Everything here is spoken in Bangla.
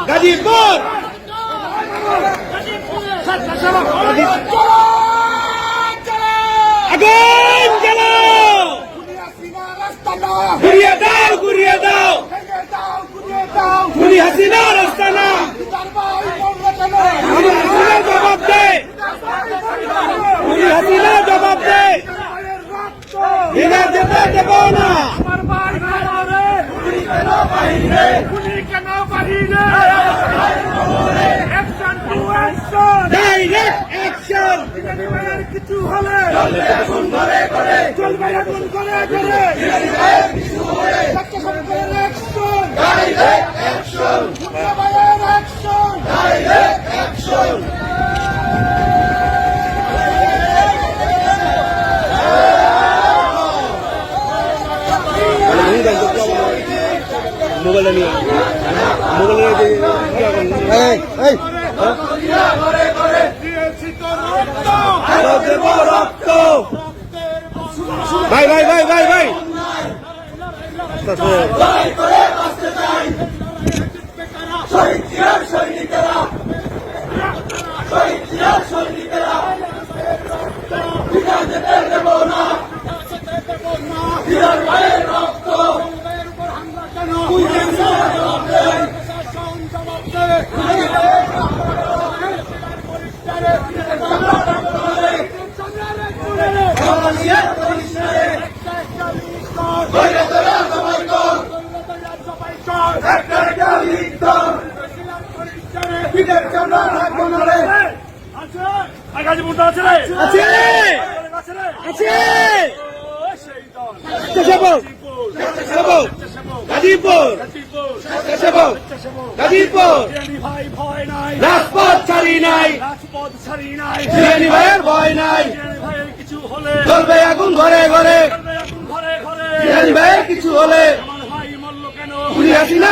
গাজীপুর আগুন জ্বালো ঘুরিয়ে দাও খুনি হাসিনার আস্তানা জবাব দে খুনি হাসিনা জবাব দে যেতে দেব না ডাইরেক্ট অ্যাকশন কিছু হলে চলবে এখন করে মোবাইলটা নিয়ে ভাই ভাই ভাই ভাই ভাই গাজীপুরটা আছে রে আছে রাজপথ ছাড়ি নাই ভাইয়ের ভয় নাই কিছু হলে চলবে আগুন ঘরে ঘরে ভাইয়ের কিছু হলে খুনি হাসিনা